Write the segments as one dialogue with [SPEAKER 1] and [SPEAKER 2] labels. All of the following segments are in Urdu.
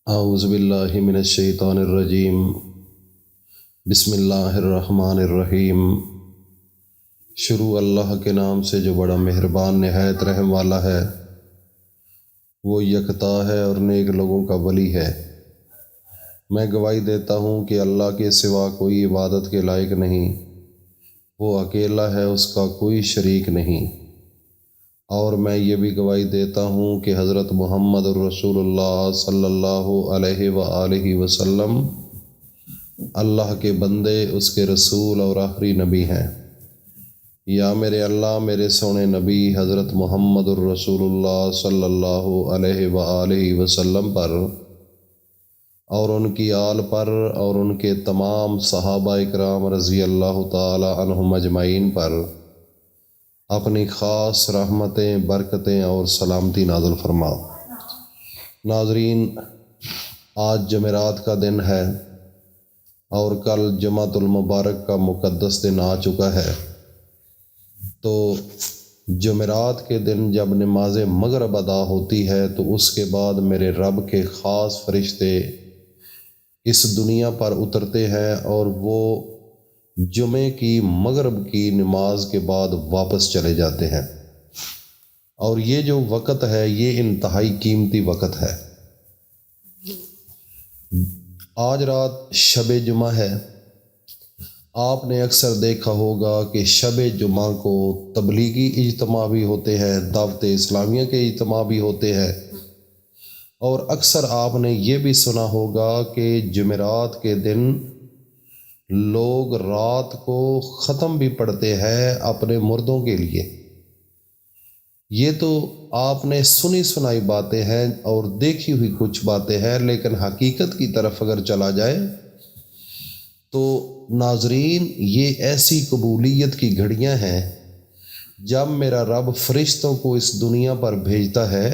[SPEAKER 1] اعوذ باللہ من الشیطان الرجیم بسم اللہ الرحمن الرحیم۔ شروع اللہ کے نام سے جو بڑا مہربان نہایت رحم والا ہے۔ وہ یکتا ہے اور نیک لوگوں کا ولی ہے۔ میں گواہی دیتا ہوں کہ اللہ کے سوا کوئی عبادت کے لائق نہیں، وہ اکیلا ہے، اس کا کوئی شریک نہیں۔ اور میں یہ بھی گواہی دیتا ہوں کہ حضرت محمد الرسول اللہ صلی اللہ علیہ وآلہ وسلم اللہ کے بندے، اس کے رسول اور آخری نبی ہیں۔ یا میرے اللہ میرے سونے نبی حضرت محمد الرسول اللہ صلی اللہ علیہ وآلہ وسلم پر اور ان کی آل پر اور ان کے تمام صحابہ اکرام رضی اللہ تعالی عنہم اجمعین پر اپنی خاص رحمتیں، برکتیں اور سلامتی نازل فرما۔ ناظرین، آج جمعرات کا دن ہے اور کل جمعۃ المبارک کا مقدس دن آ چکا ہے۔ تو جمعرات کے دن جب نماز مغرب ادا ہوتی ہے تو اس کے بعد میرے رب کے خاص فرشتے اس دنیا پر اترتے ہیں اور وہ جمعے کی مغرب کی نماز کے بعد واپس چلے جاتے ہیں۔ اور یہ جو وقت ہے یہ انتہائی قیمتی وقت ہے۔ آج رات شب جمعہ ہے۔ آپ نے اکثر دیکھا ہوگا کہ شب جمعہ کو تبلیغی اجتماع بھی ہوتے ہیں، دعوت اسلامیہ کے اجتماع بھی ہوتے ہیں، اور اکثر آپ نے یہ بھی سنا ہوگا کہ جمعرات کے دن لوگ رات کو ختم بھی پڑھتے ہیں اپنے مردوں کے لیے۔ یہ تو آپ نے سنی سنائی باتیں ہیں اور دیکھی ہوئی کچھ باتیں ہیں، لیکن حقیقت کی طرف اگر چلا جائے تو ناظرین یہ ایسی قبولیت کی گھڑیاں ہیں۔ جب میرا رب فرشتوں کو اس دنیا پر بھیجتا ہے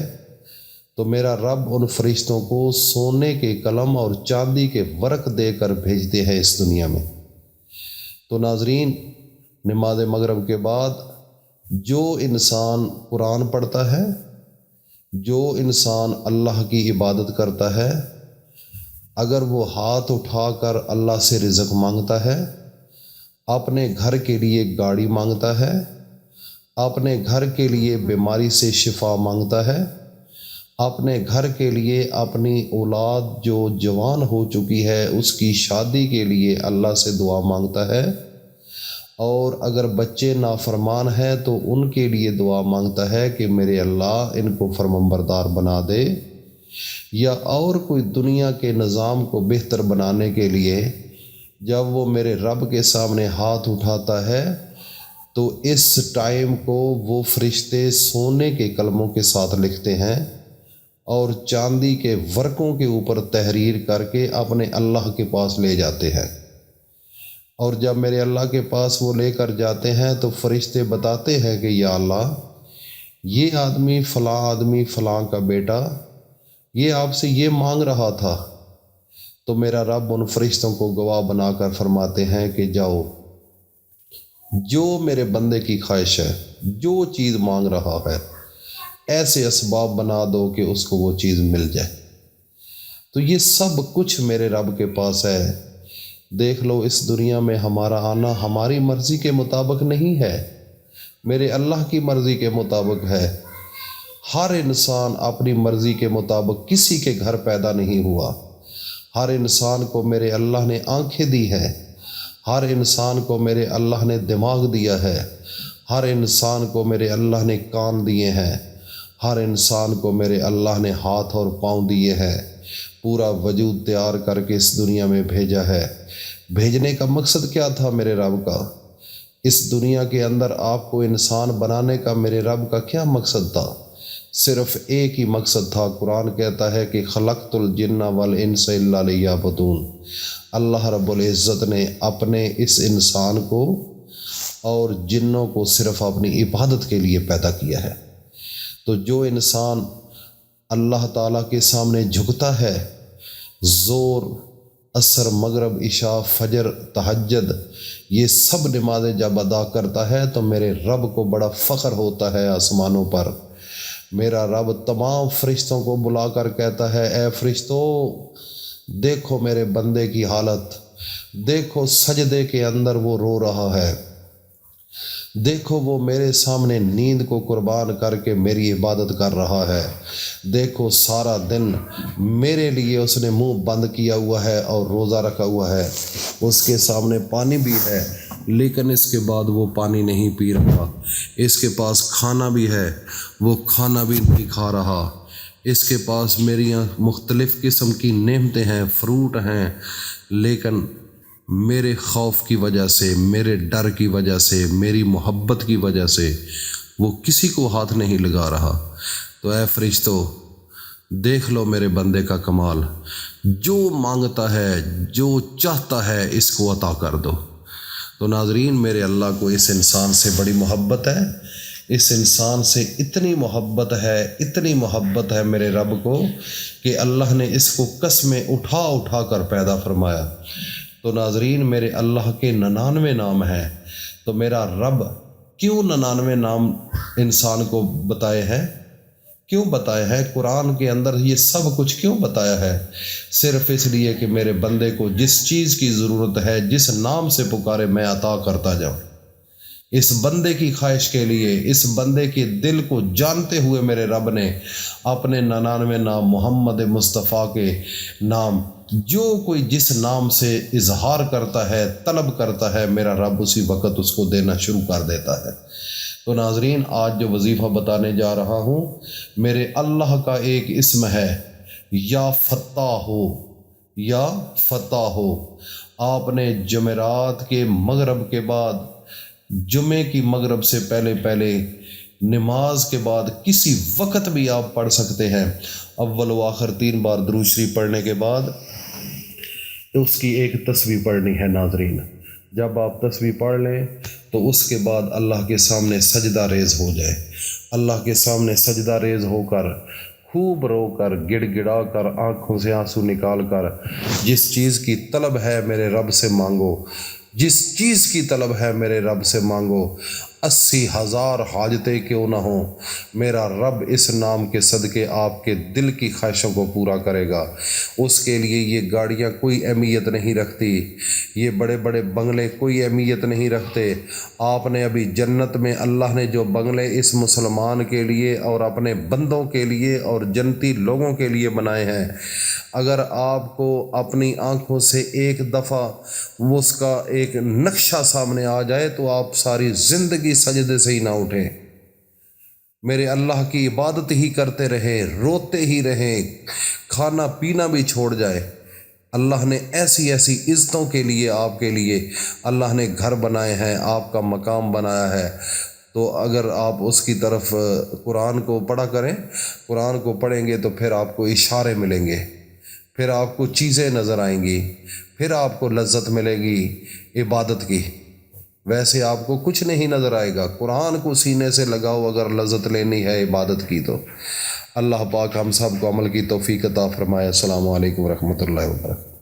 [SPEAKER 1] تو میرا رب ان فرشتوں کو سونے کے قلم اور چاندی کے ورق دے کر بھیجتے ہیں اس دنیا میں۔ تو ناظرین، نماز مغرب کے بعد جو انسان قرآن پڑھتا ہے، جو انسان اللہ کی عبادت کرتا ہے، اگر وہ ہاتھ اٹھا کر اللہ سے رزق مانگتا ہے، اپنے گھر کے لیے گاڑی مانگتا ہے، اپنے گھر کے لیے بیماری سے شفا مانگتا ہے، اپنے گھر کے لیے اپنی اولاد جو جوان ہو چکی ہے اس کی شادی کے لیے اللہ سے دعا مانگتا ہے، اور اگر بچے نافرمان ہیں تو ان کے لیے دعا مانگتا ہے کہ میرے اللہ ان کو فرمانبردار بنا دے، یا اور کوئی دنیا کے نظام کو بہتر بنانے کے لیے جب وہ میرے رب کے سامنے ہاتھ اٹھاتا ہے تو اس ٹائم کو وہ فرشتے سونے کے قلموں کے ساتھ لکھتے ہیں اور چاندی کے ورقوں کے اوپر تحریر کر کے اپنے اللہ کے پاس لے جاتے ہیں۔ اور جب میرے اللہ کے پاس وہ لے کر جاتے ہیں تو فرشتے بتاتے ہیں کہ یا اللہ، یہ آدمی فلاں کا بیٹا یہ آپ سے یہ مانگ رہا تھا۔ تو میرا رب ان فرشتوں کو گواہ بنا کر فرماتے ہیں کہ جاؤ، جو میرے بندے کی خواہش ہے، جو چیز مانگ رہا ہے، ایسے اسباب بنا دو کہ اس کو وہ چیز مل جائے۔ تو یہ سب کچھ میرے رب کے پاس ہے۔ دیکھ لو، اس دنیا میں ہمارا آنا ہماری مرضی کے مطابق نہیں ہے، میرے اللہ کی مرضی کے مطابق ہے۔ ہر انسان اپنی مرضی کے مطابق کسی کے گھر پیدا نہیں ہوا۔ ہر انسان کو میرے اللہ نے آنکھیں دی ہیں، ہر انسان کو میرے اللہ نے دماغ دیا ہے، ہر انسان کو میرے اللہ نے کان دیے ہیں، ہر انسان کو میرے اللہ نے ہاتھ اور پاؤں دیے ہیں، پورا وجود تیار کر کے اس دنیا میں بھیجا ہے۔ بھیجنے کا مقصد کیا تھا میرے رب کا؟ اس دنیا کے اندر آپ کو انسان بنانے کا میرے رب کا کیا مقصد تھا؟ صرف ایک ہی مقصد تھا۔ قرآن کہتا ہے کہ خلقت الجن والانس الا لیعبدون۔ اللہ رب العزت نے اپنے اس انسان کو اور جنوں کو صرف اپنی عبادت کے لیے پیدا کیا ہے۔ تو جو انسان اللہ تعالیٰ کے سامنے جھکتا ہے، زور، عصر، مغرب، عشاء، فجر، تہجد، یہ سب نمازیں جب ادا کرتا ہے تو میرے رب کو بڑا فخر ہوتا ہے آسمانوں پر۔ میرا رب تمام فرشتوں کو بلا کر کہتا ہے، اے فرشتوں دیکھو میرے بندے کی حالت، دیکھو سجدے کے اندر وہ رو رہا ہے، دیکھو وہ میرے سامنے نیند کو قربان کر کے میری عبادت کر رہا ہے، دیکھو سارا دن میرے لیے اس نے منہ بند کیا ہوا ہے اور روزہ رکھا ہوا ہے، اس کے سامنے پانی بھی ہے لیکن اس کے بعد وہ پانی نہیں پی رہا، اس کے پاس کھانا بھی ہے وہ کھانا بھی نہیں کھا رہا، اس کے پاس میری مختلف قسم کی نعمتیں ہیں، فروٹ ہیں، لیکن میرے خوف کی وجہ سے، میرے ڈر کی وجہ سے، میری محبت کی وجہ سے وہ کسی کو ہاتھ نہیں لگا رہا۔ تو اے فرشتو دیکھ لو میرے بندے کا کمال، جو مانگتا ہے جو چاہتا ہے اس کو عطا کر دو۔ تو ناظرین، میرے اللہ کو اس انسان سے بڑی محبت ہے، اس انسان سے اتنی محبت ہے میرے رب کو کہ اللہ نے اس کو قسمیں اٹھا کر پیدا فرمایا۔ تو ناظرین، میرے اللہ کے 99 نام ہیں، تو میرا رب کیوں 99 نام انسان کو بتائے ہیں؟ کیوں بتایا ہے قرآن کے اندر یہ سب کچھ کیوں بتایا ہے؟ صرف اس لیے کہ میرے بندے کو جس چیز کی ضرورت ہے، جس نام سے پکارے میں عطا کرتا جاؤں۔ اس بندے کی خواہش کے لیے، اس بندے کے دل کو جانتے ہوئے میرے رب نے اپنے 99 نام محمد مصطفیٰ کے نام، جو کوئی جس نام سے اظہار کرتا ہے، طلب کرتا ہے، میرا رب اسی وقت اس کو دینا شروع کر دیتا ہے۔ تو ناظرین، آج جو وظیفہ بتانے جا رہا ہوں، میرے اللہ کا ایک اسم ہے، یا فتح ہو۔ آپ نے جمعرات کے مغرب کے بعد، جمعے کی مغرب سے پہلے نماز کے بعد کسی وقت بھی آپ پڑھ سکتے ہیں۔ اول و آخر 3 بار درود شریف پڑھنے کے بعد اس کی ایک تسبیح پڑھنی ہے۔ ناظرین، جب آپ تسبیح پڑھ لیں تو اس کے بعد اللہ کے سامنے سجدہ ریز ہو جائے، اللہ کے سامنے سجدہ ریز ہو کر خوب رو کر، گڑ گڑا کر، آنکھوں سے آنسو نکال کر، جس چیز کی طلب ہے میرے رب سے مانگو، جس چیز کی طلب ہے میرے رب سے مانگو، 80,000 حاجتیں کیوں نہ ہوں، میرا رب اس نام کے صدقے آپ کے دل کی خواہشوں کو پورا کرے گا۔ اس کے لیے یہ گاڑیاں کوئی اہمیت نہیں رکھتی، یہ بڑے بڑے بنگلے کوئی اہمیت نہیں رکھتے۔ آپ نے ابھی جنت میں اللہ نے جو بنگلے اس مسلمان کے لیے اور اپنے بندوں کے لیے اور جنتی لوگوں کے لیے بنائے ہیں، اگر آپ کو اپنی آنکھوں سے ایک دفعہ اس کا ایک نقشہ سامنے آ جائے تو آپ ساری زندگی سجدے سے ہی نہ اٹھیں، میرے اللہ کی عبادت ہی کرتے رہیں، روتے ہی رہیں، کھانا پینا بھی چھوڑ جائے۔ اللہ نے ایسی عزتوں کے لیے آپ کے لیے اللہ نے گھر بنائے ہیں، آپ کا مقام بنایا ہے۔ تو اگر آپ اس کی طرف قرآن کو پڑھا کریں، قرآن کو پڑھیں گے تو پھر آپ کو اشارے ملیں گے، پھر آپ کو چیزیں نظر آئیں گی، پھر آپ کو لذت ملے گی عبادت کی۔ ویسے آپ کو کچھ نہیں نظر آئے گا، قرآن کو سینے سے لگاؤ اگر لذت لینی ہے عبادت کی تو۔ اللہ پاک ہم سب کو عمل کی توفیق عطا فرمائے۔ السلام علیکم ورحمۃ اللہ وبرکاتہ۔